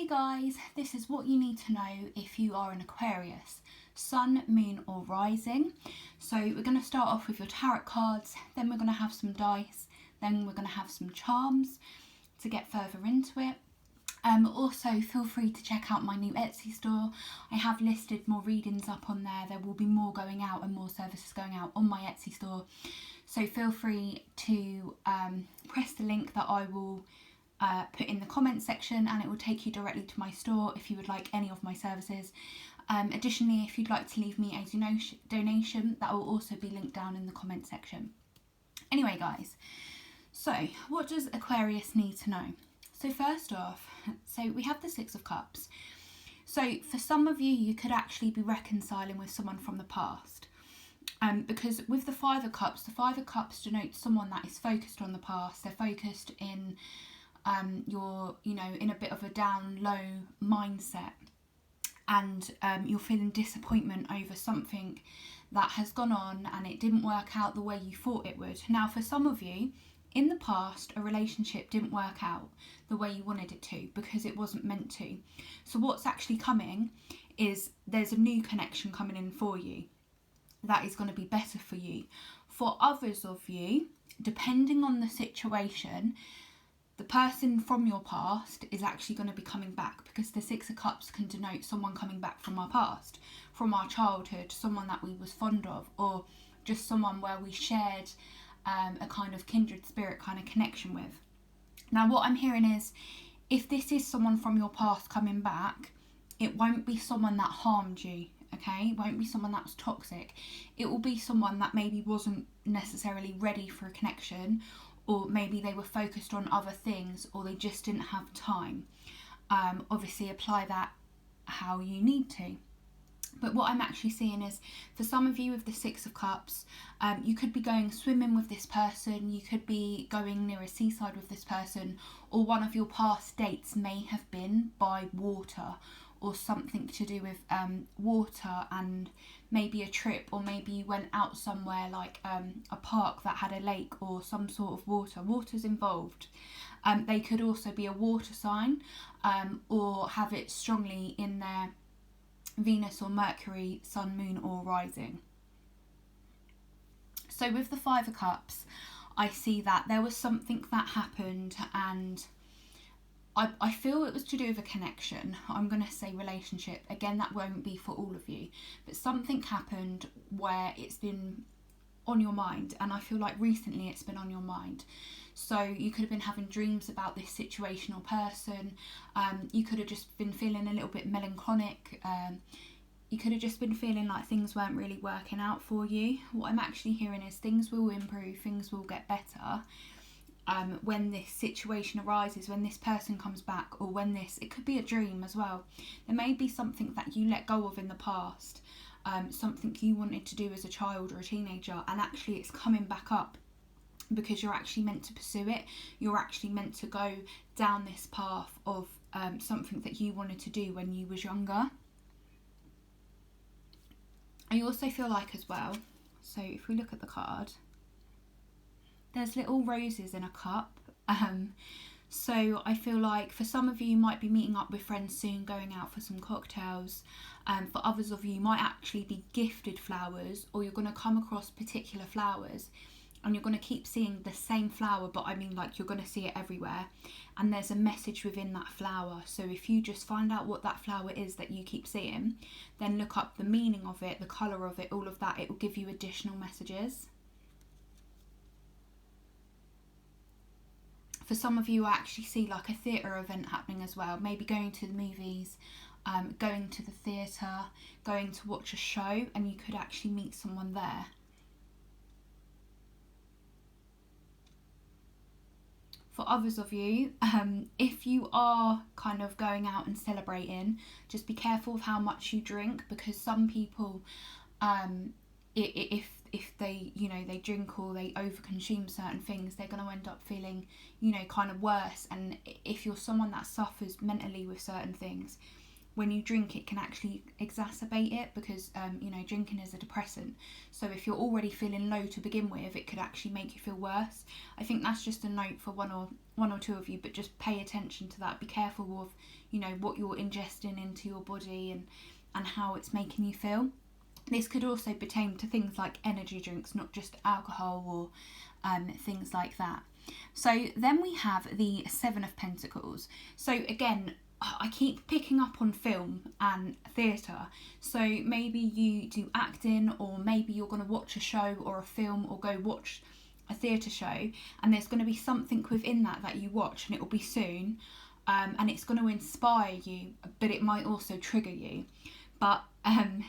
Hey guys, this is what you need to know if you are an Aquarius, Sun, Moon or Rising. So we're going to start off with your tarot cards, then we're going to have some dice, then we're going to have some charms to get further into it. Also feel free to check out my new Etsy store. I have listed more readings up on there. There will be more going out and more services going out on my Etsy store. So feel free to press the link that I will put in the comments section, and it will take you directly to my store if you would like any of my services. Additionally, if you'd like to leave me a donation, that will also be linked down in the comment section. Anyway guys, so what does Aquarius need to know? So first off, so we have the Six of Cups. So for some of you, you could actually be reconciling with someone from the past. Because with the Five of Cups denotes someone that is focused on the past. They're focused in you're, in a bit of a down low mindset, and you're feeling disappointment over something that has gone on and it didn't work out the way you thought it would. Now, for some of you, in the past, a relationship didn't work out the way you wanted it to because it wasn't meant to. So what's actually coming is there's a new connection coming in for you that is going to be better for you. For others of you, depending on the situation, the person from your past is actually going to be coming back, because the Six of Cups can denote someone coming back from our past, from our childhood, someone that we was fond of, or just someone where we shared a kind of kindred spirit kind of connection with. Now what I'm hearing is, if this is someone from your past coming back, it won't be someone that harmed you, okay? It won't be someone that was toxic. It will be someone that maybe wasn't necessarily ready for a connection, or maybe they were focused on other things, or they just didn't have time. Obviously apply that how you need to. But what I'm actually seeing is, for some of you with the Six of Cups, you could be going swimming with this person, you could be going near a seaside with this person, or one of your past dates may have been by water, or something to do with water, and maybe a trip, or maybe you went out somewhere like a park that had a lake or some sort of water. Water's involved. They could also be a water sign, or have it strongly in their Venus or Mercury, Sun, Moon or Rising. So with the Five of Cups, I see that there was something that happened, and I feel it was to do with a connection. I'm going to say relationship. Again, that won't be for all of you. But something happened where it's been on your mind. And I feel like recently it's been on your mind. So you could have been having dreams about this situation or person. You could have just been feeling a little bit melancholic. You could have just been feeling like things weren't really working out for you. What I'm actually hearing is things will improve. Things will get better. When this situation arises, when this person comes back, or when it could be a dream as well. There may be something that you let go of in the past, something you wanted to do as a child or a teenager, and actually it's coming back up because you're actually meant to pursue it. You're actually meant to go down this path of something that you wanted to do when you was younger. I also feel like as well, so if we look at the card, there's little roses in a cup. So I feel like for some of you, you might be meeting up with friends soon, going out for some cocktails. For others of you, you might actually be gifted flowers, or you're going to come across particular flowers, and you're going to keep seeing the same flower, but I mean like you're going to see it everywhere. And there's a message within that flower. So if you just find out what that flower is that you keep seeing, then look up the meaning of it, the colour of it, all of that. It will give you additional messages. For some of you, I actually see like a theatre event happening as well. Maybe going to the movies, going to the theatre, going to watch a show, and you could actually meet someone there. For others of you, if you are kind of going out and celebrating, just be careful of how much you drink, because some people, if they, they drink or they overconsume certain things, they're going to end up feeling, kind of worse. And if you're someone that suffers mentally with certain things, when you drink, it can actually exacerbate it, because you know, drinking is a depressant. So if you're already feeling low to begin with, it could actually make you feel worse. I think that's just a note for one or two of you, but just pay attention to that. Be careful of, you know, what you're ingesting into your body and how it's making you feel. This could also pertain to things like energy drinks, not just alcohol or things like that. So then we have the Seven of Pentacles. So again, I keep picking up on film and theatre. So maybe you do acting, or maybe you're going to watch a show or a film, or go watch a theatre show, and there's going to be something within that you watch, and it will be soon, and it's going to inspire you, but it might also trigger you. But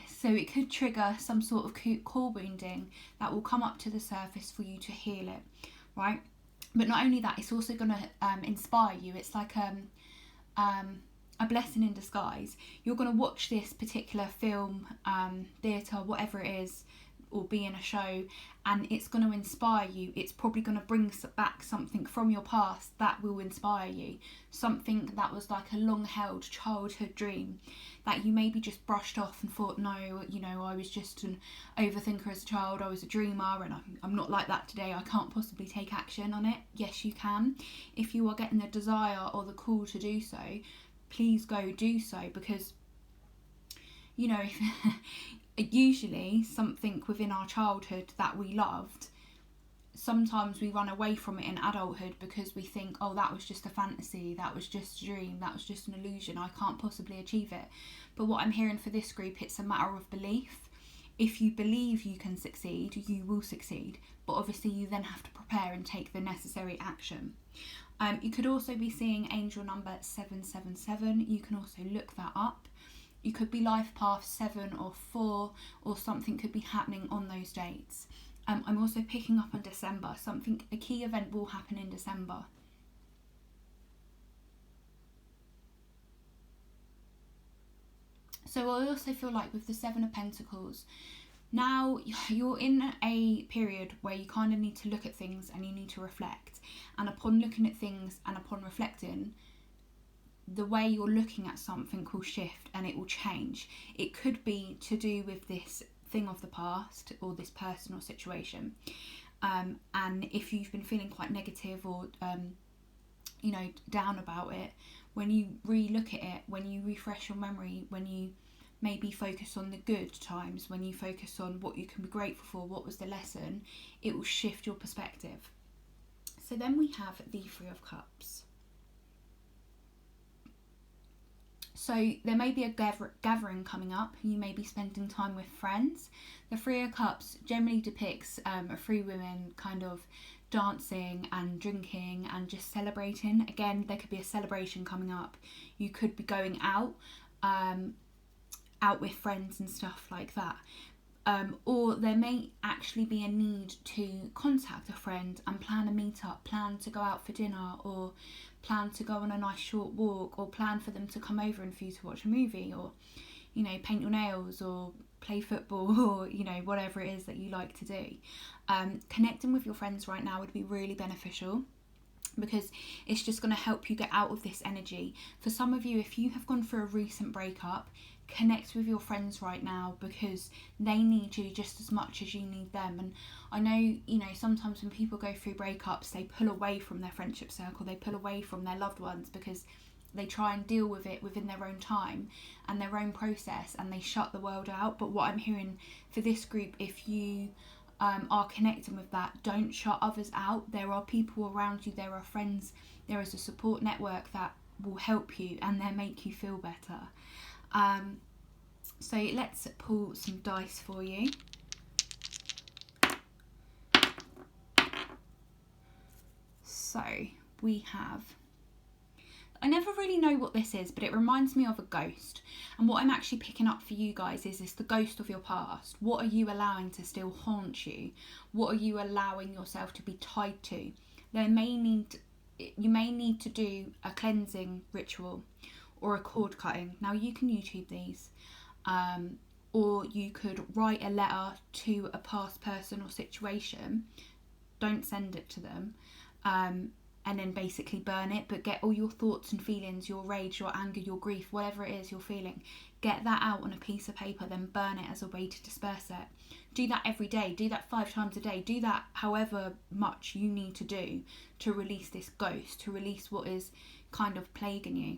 so it could trigger some sort of core wounding that will come up to the surface for you to heal it, right? But not only that, it's also going to inspire you. It's like a blessing in disguise. You're going to watch this particular film, theatre, whatever it is, or be in a show, and it's going to inspire you. It's probably going to bring back something from your past that will inspire you. Something that was like a long-held childhood dream that you maybe just brushed off and thought, no, you know, I was just an overthinker as a child, I was a dreamer, and I'm not like that today, I can't possibly take action on it. Yes, you can. If you are getting the desire or the call to do so, please go do so, because, you know, usually something within our childhood that we loved, sometimes we run away from it in adulthood because we think, oh, that was just a fantasy, that was just a dream, that was just an illusion, I can't possibly achieve it. But what I'm hearing for this group, it's a matter of belief. If you believe you can succeed, you will succeed, but obviously you then have to prepare and take the necessary action. You could also be seeing angel number 777. You can also look that up. You could be life path 7 or 4, or something could be happening on those dates. I'm also picking up on December. A key event will happen in December. So I also feel like with the Seven of Pentacles, now you're in a period where you kind of need to look at things and you need to reflect. And upon looking at things and upon reflecting, the way you're looking at something will shift and it will change. It could be to do with this thing of the past or this person or situation. And if you've been feeling quite negative or, you know, down about it, when you re-look at it, when you refresh your memory, when you maybe focus on the good times, when you focus on what you can be grateful for, what was the lesson, it will shift your perspective. So then we have the Three of Cups. So there may be a gathering coming up. You may be spending time with friends. The Three of Cups generally depicts three women kind of dancing and drinking and just celebrating. Again, there could be a celebration coming up. You could be going out with friends and stuff like that. Or there may actually be a need to contact a friend and plan a meetup, plan to go out for dinner, or plan to go on a nice short walk, or plan for them to come over and for you to watch a movie, or, you know, paint your nails, or play football, or, you know, whatever it is that you like to do. Connecting with your friends right now would be really beneficial, because it's just going to help you get out of this energy. For some of you, if you have gone through a recent breakup, connect with your friends right now, because they need you just as much as you need them. And I know, you know, sometimes when people go through breakups, they pull away from their friendship circle, they pull away from their loved ones, because they try and deal with it within their own time and their own process, and they shut the world out. But what I'm hearing for this group, if you are connecting with that, don't shut others out. There are people around you, there are friends, there is a support network that will help you and they'll make you feel better. So let's pull some dice for you. So we have, I never really know what this is, but it reminds me of a ghost. And what I'm actually picking up for you guys is the ghost of your past. What are you allowing to still haunt you? What are you allowing yourself to be tied to? You may need to do a cleansing ritual or a cord cutting. Now you can YouTube these, or you could write a letter to a past person or situation. Don't send it to them. and then basically burn it, but get all your thoughts and feelings, your rage, your anger, your grief, whatever it is you're feeling, get that out on a piece of paper, then burn it as a way to disperse it. Do that every day, do that 5 times a day, do that however much you need to do to release this ghost, to release what is kind of plaguing you.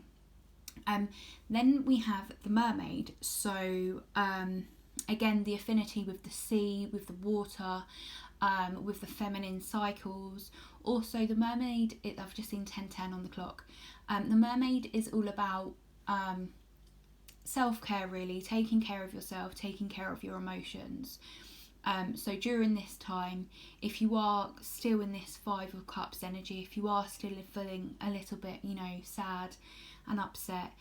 Then we have the mermaid. So again, the affinity with the sea, with the water, with the feminine cycles. Also the mermaid, I've just seen 10:10 on the clock. The mermaid is all about self-care, really, taking care of yourself, taking care of your emotions. So during this time, if you are still in this 5 of Cups energy, if you are still feeling a little bit, sad and upset,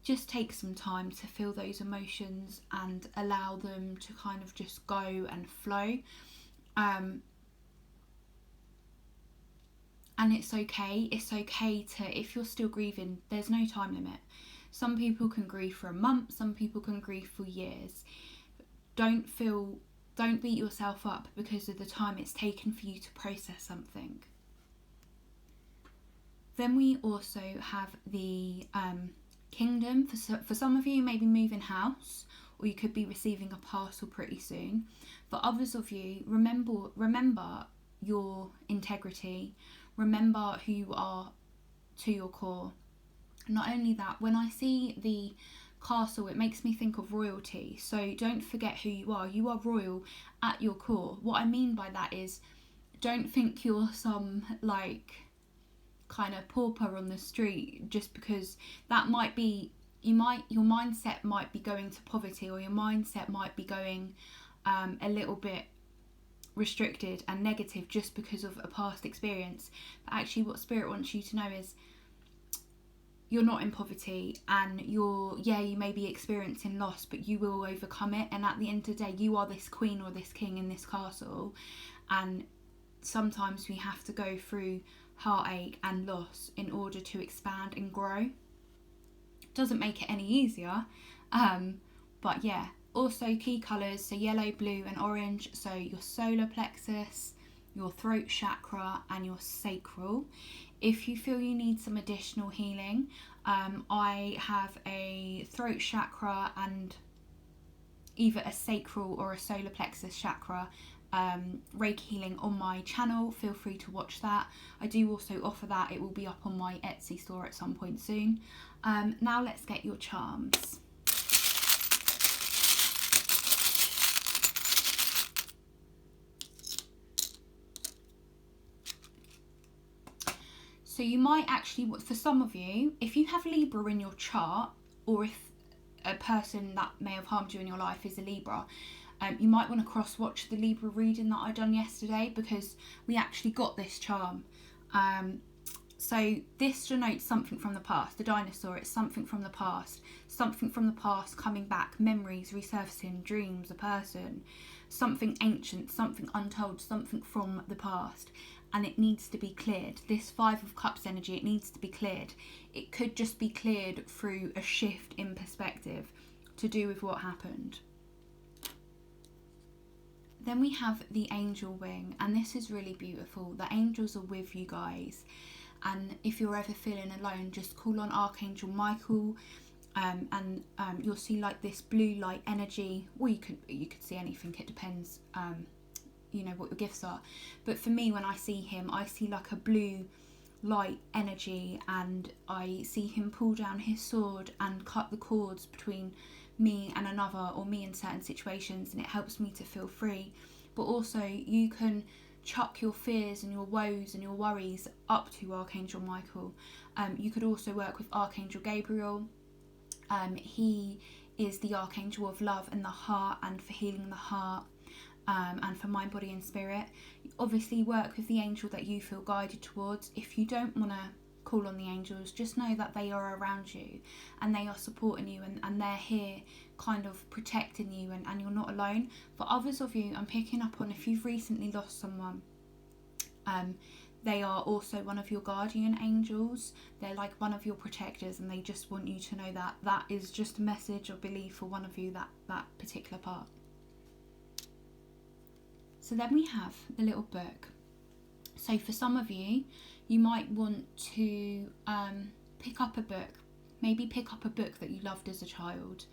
just take some time to feel those emotions and allow them to kind of just go and flow. And it's okay to, if you're still grieving, there's no time limit. Some people can grieve for a month, some people can grieve for years. Don't beat yourself up because of the time it's taken for you to process something. Then we also have the Kingdom. For some of you, maybe moving house, or you could be receiving a parcel pretty soon. For others of you, remember your integrity, remember who you are to your core. Not only that, when I see the castle, it makes me think of royalty. So don't forget who you are. You are royal at your core. What I mean by that is, don't think you're some kind of pauper on the street, just because that might be, your mindset might be going to poverty, or your mindset might be going a little bit restricted and negative just because of a past experience. But actually what Spirit wants you to know is, you're not in poverty, and you may be experiencing loss, but you will overcome it. And at the end of the day, you are this queen or this king in this castle, and sometimes we have to go through heartache and loss in order to expand and grow. Doesn't make it any easier, but yeah. Also key colours, so yellow, blue and orange. So your solar plexus, your throat chakra and your sacral. If you feel you need some additional healing, I have a throat chakra and either a sacral or a solar plexus chakra Reiki healing on my channel. Feel free to watch that. I do also offer that. It will be up on my Etsy store at some point soon. Now let's get your charms. So you might actually, for some of you, if you have Libra in your chart, or if a person that may have harmed you in your life is a Libra, you might want to cross-watch the Libra reading that I done yesterday, because we actually got this charm. So this denotes something from the past. The dinosaur, it's something from the past. Something from the past coming back, memories resurfacing, dreams, a person, something ancient, something untold, something from the past. And it needs to be cleared. This 5 of Cups energy, it needs to be cleared. It could just be cleared through a shift in perspective to do with what happened. Then we have the angel wing, and this is really beautiful. The angels are with you guys, and if you're ever feeling alone, just call on Archangel Michael, and you'll see like this blue light energy. Or you could see anything. It depends. What your gifts are. But for me, when I see him, I see like a blue light energy, and I see him pull down his sword and cut the cords between me and another, or me in certain situations, and it helps me to feel free. But also you can chuck your fears and your woes and your worries up to Archangel Michael. You could also work with Archangel Gabriel. He is the archangel of love and the heart, and for healing the heart. And for mind, body and spirit. Obviously work with the angel that you feel guided towards. If you don't want to call on the angels, just know that they are around you, and they are supporting you, and they're here kind of protecting you, and you're not alone. For others of you, I'm picking up on, if you've recently lost someone, they are also one of your guardian angels. They're like one of your protectors, and they just want you to know that that is just a message or belief for one of you, that particular part. So then we have the little book. So for some of you, you might want to pick up a book. Maybe pick up a book that you loved as a child,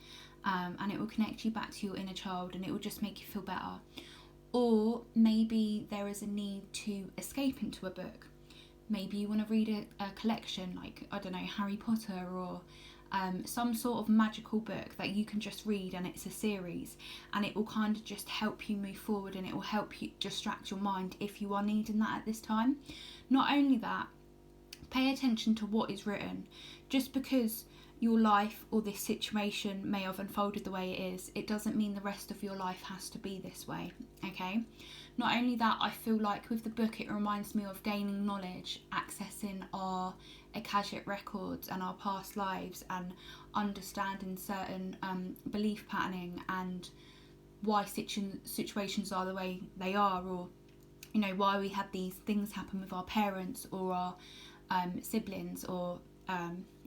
and it will connect you back to your inner child, and it will just make you feel better. Or maybe there is a need to escape into a book. Maybe you want to read a collection, like, I don't know, Harry Potter, or some sort of magical book that you can just read, and it's a series, and it will kind of just help you move forward, and it will help you distract your mind if you are needing that at this time. Not only that, pay attention to what is written. Just because your life or this situation may have unfolded the way it is, it doesn't mean the rest of your life has to be this way, okay? Not only that, I feel like with the book it reminds me of gaining knowledge, accessing our Akashic records and our past lives, and understanding certain belief patterning and why situations are the way they are, or, you know, why we had these things happen with our parents or our siblings, or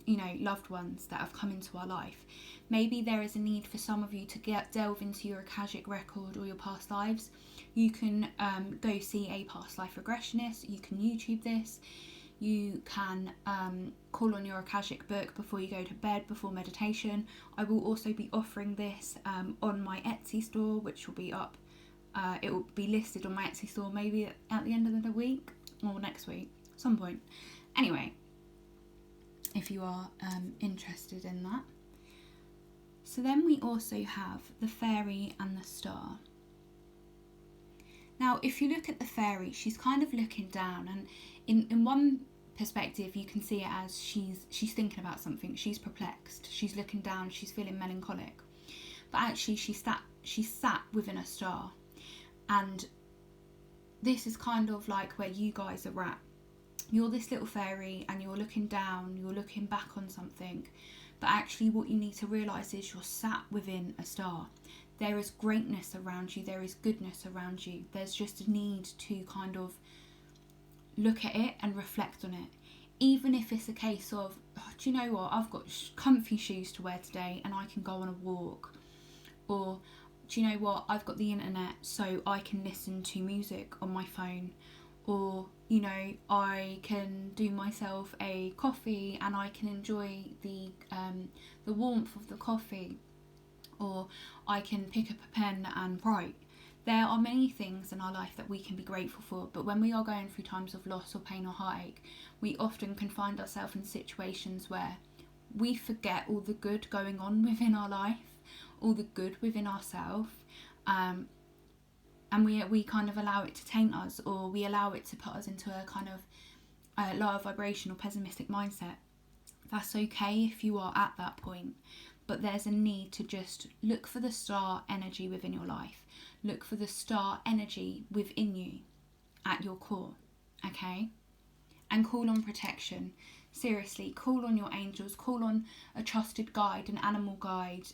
you know, loved ones that have come into our life. Maybe there is a need for some of you to delve into your Akashic record or your past lives. You can go see a past life regressionist. You can YouTube this. You can call on your Akashic book before you go to bed, before meditation. I will also be offering this on my Etsy store, which will be up. It will be listed on my Etsy store maybe at the end of the week or next week, some point. Anyway, if you are interested in that. So then we also have the fairy and the star. Now, if you look at the fairy, she's kind of looking down, and in one perspective you can see it as she's thinking about something, she's perplexed, she's looking down, she's feeling melancholic. But actually she's sat within a star, and this is kind of like where you guys are at. You're this little fairy and you're looking down, you're looking back on something, but actually what you need to realise is you're sat within a star. There is greatness around you, there is goodness around you. There's just a need to kind of look at it and reflect on it. Even if it's a case of, oh, do you know what, I've got comfy shoes to wear today and I can go on a walk. Or, do you know what, I've got the internet so I can listen to music on my phone. Or, you know, I can do myself a coffee and I can enjoy the warmth of the coffee. Or I can pick up a pen and write. There are many things in our life that we can be grateful for, but when we are going through times of loss or pain or heartache, we often can find ourselves in situations where we forget all the good going on within our life, all the good within ourselves, and we kind of allow it to taint us, or we allow it to put us into a kind of lower vibration or pessimistic mindset. That's okay if you are at that point, but there's a need to just look for the star energy within your life. Look for the star energy within you at your core, okay? And call on protection. Seriously, call on your angels, call on a trusted guide, an animal guide,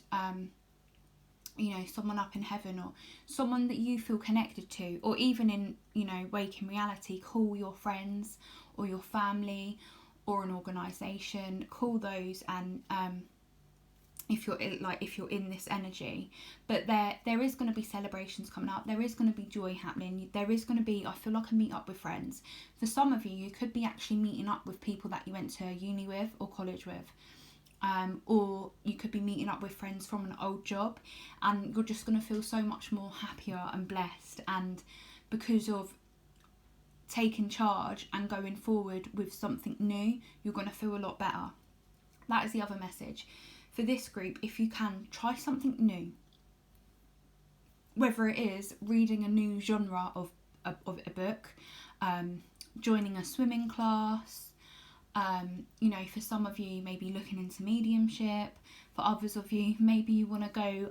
you know, someone up in heaven, or someone that you feel connected to, or even in, you know, waking reality, call your friends or your family or an organisation. Call those, and if you're in this energy. But there is going to be celebrations coming up, there is going to be joy happening, there is going to be, I feel like, a meet up with friends. For some of you, you could be actually meeting up with people that you went to uni with or college with. Or you could be meeting up with friends from an old job, and you're just going to feel so much more happier and blessed, and because of taking charge and going forward with something new, you're going to feel a lot better. That is the other message for this group. If you can, try something new, whether it is reading a new genre of a book, joining a swimming class, you know, for some of you, maybe looking into mediumship. For others of you, maybe you want to go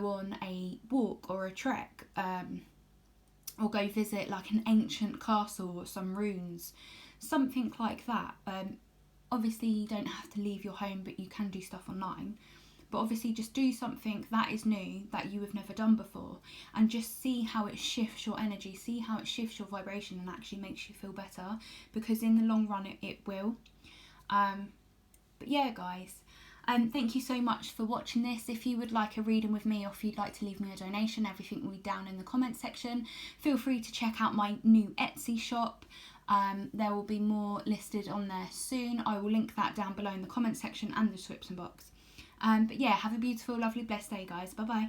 on a walk or a trek, or go visit like an ancient castle or some ruins, something like that. Obviously you don't have to leave your home, but you can do stuff online. But obviously just do something that is new, that you have never done before, and just see how it shifts your energy, see how it shifts your vibration and actually makes you feel better, because in the long run it will. But yeah, guys, thank you so much for watching this. If you would like a reading with me, or if you'd like to leave me a donation, everything will be down in the comment section. Feel free to check out my new Etsy shop. There will be more listed on there soon. I will link that down below in the comment section and the description box. But yeah, have a beautiful, lovely, blessed day, guys. Bye bye.